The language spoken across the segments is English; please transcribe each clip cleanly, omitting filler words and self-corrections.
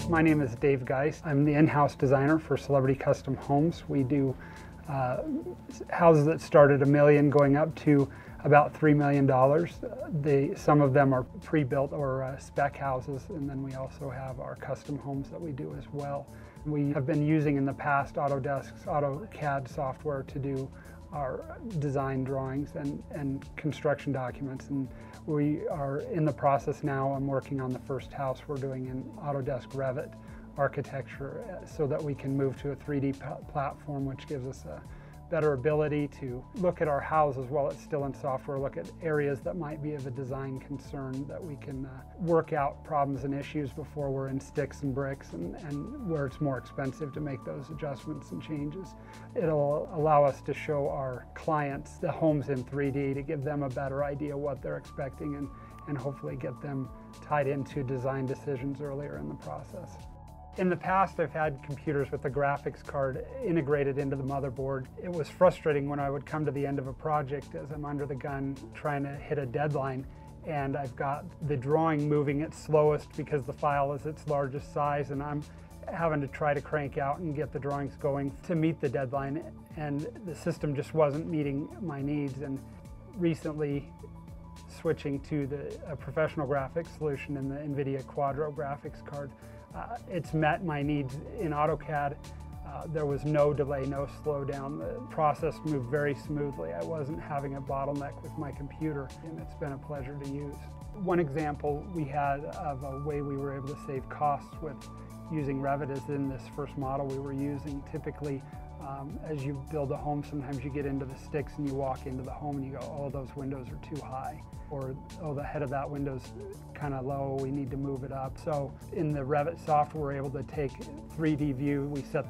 My name is Dave Geist. I'm the in-house designer for Celebrity Custom Homes. We do houses that start at $1 million going up to about $3 million. Some of them are pre-built or spec houses, and then we also have our custom homes that we do as well. We have been using in the past Autodesk's AutoCAD software to do our design drawings and construction documents, and we are in the process now. I'm working on the first house we're doing in Autodesk Revit architecture so that we can move to a 3D platform, which gives us a better ability to look at our houses while it's still in software, look at areas that might be of a design concern, that we can work out problems and issues before we're in sticks and bricks and where it's more expensive to make those adjustments and changes. It'll allow us to show our clients the homes in 3D to give them a better idea what they're expecting and hopefully get them tied into design decisions earlier in the process. In the past, I've had computers with a graphics card integrated into the motherboard. It was frustrating when I would come to the end of a project as I'm under the gun trying to hit a deadline, and I've got the drawing moving its slowest because the file is its largest size, and I'm having to try to crank out and get the drawings going to meet the deadline, and the system just wasn't meeting my needs. And recently, switching to a professional graphics solution in the NVIDIA Quadro graphics card, it's met my needs in AutoCAD. There was no delay, no slowdown. The process moved very smoothly. I wasn't having a bottleneck with my computer, and it's been a pleasure to use. One example we had of a way we were able to save costs with using Revit is in this first model we were using. Typically, as you build a home, sometimes you get into the sticks and you walk into the home and you go, oh, those windows are too high. Or, oh, the head of that window's kind of low, we need to move it up. So in the Revit software, we're able to take 3D view. We set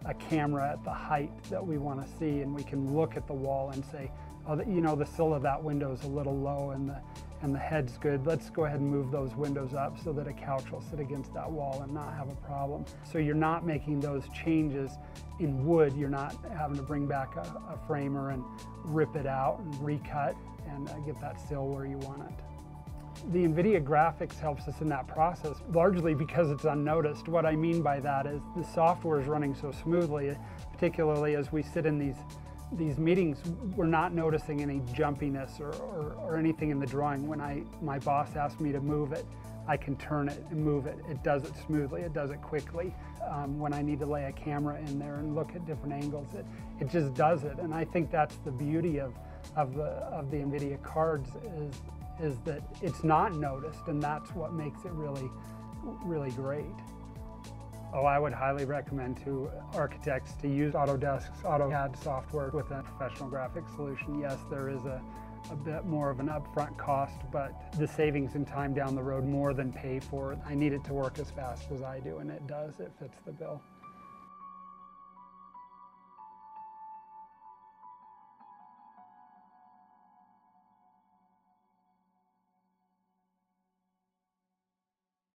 a camera at the height that we want to see, and we can look at the wall and say, oh, you know, the sill of that window is a little low and the head's good. Let's go ahead and move those windows up so that a couch will sit against that wall and not have a problem. So you're not making those changes in wood. You're not having to bring back a framer and rip it out and recut and get that sill where you want it. The NVIDIA graphics helps us in that process, largely because it's unnoticed. What I mean by that is the software is running so smoothly, particularly as we sit in these meetings, we're not noticing any jumpiness or anything in the drawing. When my boss asks me to move it, I can turn it and move it. It does it smoothly, it does it quickly. When I need to lay a camera in there and look at different angles, it just does it. And I think that's the beauty of the NVIDIA cards is that it's not noticed, and that's what makes it really, really great. Oh, I would highly recommend to architects to use Autodesk's AutoCAD software with a professional graphics solution. Yes, there is a bit more of an upfront cost, but the savings in time down the road more than pay for it. I need it to work as fast as I do, and it does. It fits the bill.